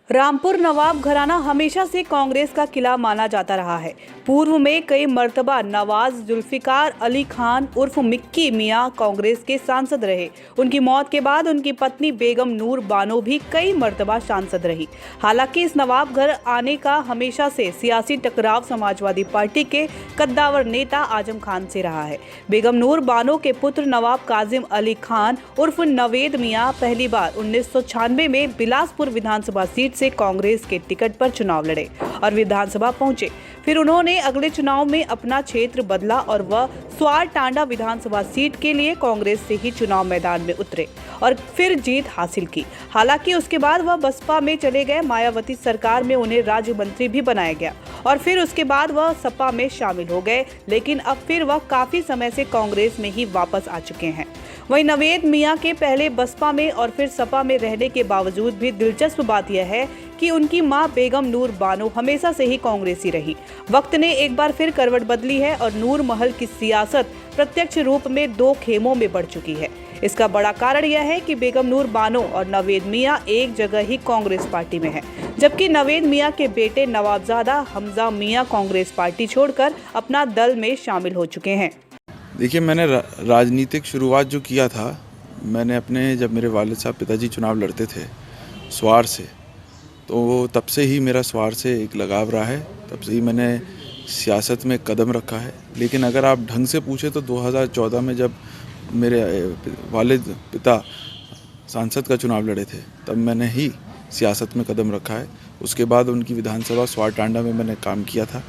रामपुर नवाब घराना हमेशा से कांग्रेस का किला माना जाता रहा है। पूर्व में कई मर्तबा नवाज जुल्फिकार अली खान उर्फ मिक्की मियां कांग्रेस के सांसद रहे। उनकी मौत के बाद उनकी पत्नी बेगम नूर बानो भी कई मर्तबा सांसद रही। हालांकि इस नवाब घर आने का हमेशा से सियासी टकराव समाजवादी पार्टी के कद्दावर नेता आजम खान से रहा है। बेगम नूर बानो के पुत्र नवाब काजिम अली खान उर्फ नवेद मियां पहली बार 1996 में बिलासपुर विधानसभा सीट से कांग्रेस के टिकट पर चुनाव लड़े और विधानसभा पहुंचे। फिर उन्होंने अगले चुनाव में अपना क्षेत्र बदला और वह स्वार टांडा विधानसभा सीट के लिए कांग्रेस से ही चुनाव मैदान में उतरे और फिर जीत हासिल की। हालांकि उसके बाद वह बसपा में चले गए। मायावती सरकार में उन्हें राज्य मंत्री भी बनाया गया और फिर उसके बाद वह सपा में शामिल हो गए, लेकिन अब फिर वह काफी समय से कांग्रेस में ही वापस आ चुके हैं। वहीं नवेद मियां के पहले बसपा में और फिर सपा में रहने के बावजूद भी दिलचस्प बात यह है कि उनकी मां बेगम नूर बानो हमेशा से ही कांग्रेसी रही। वक्त ने एक बार फिर करवट बदली है और नूर महल की सियासत प्रत्यक्ष रूप में दो खेमों में बढ़ चुकी है। इसका बड़ा कारण यह है कि बेगम नूर बानो और नवेद मियां एक जगह ही कांग्रेस पार्टी में हैं, जबकि नवेद मियां के बेटे नवाबजादा हमजा मियां कांग्रेस पार्टी छोड़कर अपना दल में शामिल हो चुके हैं। देखिए, मैंने राजनीतिक शुरुआत जो किया था, मैंने जब मेरे वालिद साहब पिताजी चुनाव लड़ते थे स्वार से, तो तब से ही मेरा स्वार से एक लगाव रहा है। तब से ही मैंने सियासत में कदम रखा है। लेकिन अगर आप ढंग से पूछे तो 2014 में जब मेरे वालिद पिता सांसद का चुनाव लड़े थे, तब मैंने ही सियासत में कदम रखा है। उसके बाद उनकी विधानसभा स्वार टांडा में मैंने काम किया था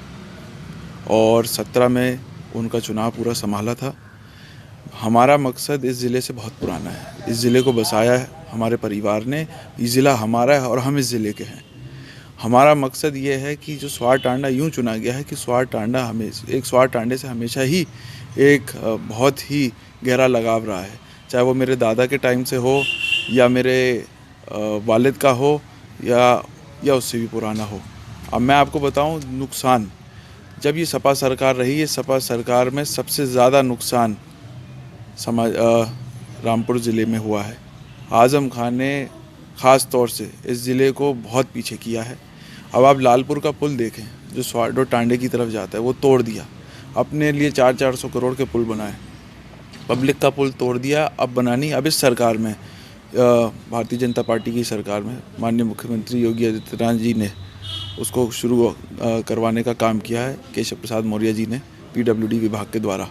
और 17 में उनका चुनाव पूरा संभाला था। हमारा मकसद इस ज़िले से बहुत पुराना है। इस ज़िले को बसाया है हमारे परिवार ने। ये ज़िला हमारा है और हम इस ज़िले के हैं। हमारा मकसद ये है कि जो स्वार टांडा यूँ चुना गया है कि स्वार टांडे से हमेशा ही एक बहुत ही गहरा लगाव रहा है, चाहे वो मेरे दादा के टाइम से हो या मेरे वालिद का हो या उससे भी पुराना हो। अब मैं आपको बताऊं, नुकसान जब ये सपा सरकार रही है, सपा सरकार में सबसे ज़्यादा नुकसान रामपुर ज़िले में हुआ है। आज़म खान ने ख़ास तौर से इस ज़िले को बहुत पीछे किया है। अब आप लालपुर का पुल देखें जो स्वार टांडे की तरफ जाता है, वो तोड़ दिया। अपने लिए 400 करोड़ के पुल बनाए, पब्लिक का पुल तोड़ दिया। अब बनानी अब इस सरकार में, भारतीय जनता पार्टी की सरकार में माननीय मुख्यमंत्री योगी आदित्यनाथ जी ने उसको शुरू करवाने का काम किया है। केशव प्रसाद मौर्य जी ने PWD विभाग के द्वारा।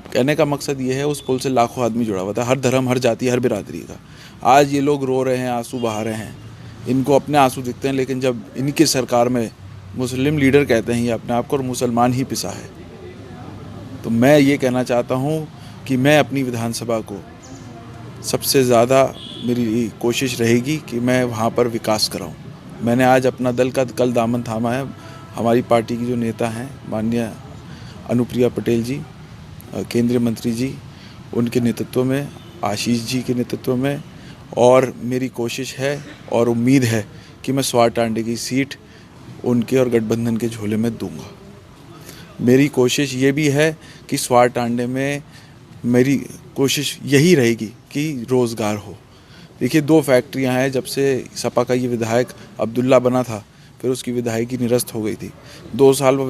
कहने का मकसद ये है, उस पुल से लाखों आदमी जुड़ा हुआ था, हर धर्म, हर जाति, हर बिरादरी का। आज ये लोग रो रहे हैं, आंसू बहा रहे हैं, इनको अपने आंसू दिखते हैं, लेकिन जब इनकी सरकार में मुस्लिम लीडर कहते हैं ये अपने आप को और मुसलमान ही पिसा है। तो मैं ये कहना चाहता हूँ कि मैं अपनी विधानसभा को सबसे ज़्यादा मेरी कोशिश रहेगी कि मैं वहाँ पर विकास कराऊँ। मैंने आज अपना दल का कल दामन थामा है। हमारी पार्टी की जो नेता हैं माननीय अनुप्रिया पटेल जी, केंद्रीय मंत्री जी, उनके नेतृत्व में, आशीष जी के नेतृत्व में, और मेरी कोशिश है और उम्मीद है कि मैं स्वार टांडे की सीट उनके और गठबंधन के झोले में दूंगा। मेरी कोशिश ये भी है कि स्वार टांडे में मेरी कोशिश यही रहेगी कि रोज़गार हो। देखिए, 2 फैक्ट्रियां हैं। जब से सपा का ये विधायक अब्दुल्ला बना था, फिर उसकी विधायकी निरस्त हो गई थी। 2 साल वो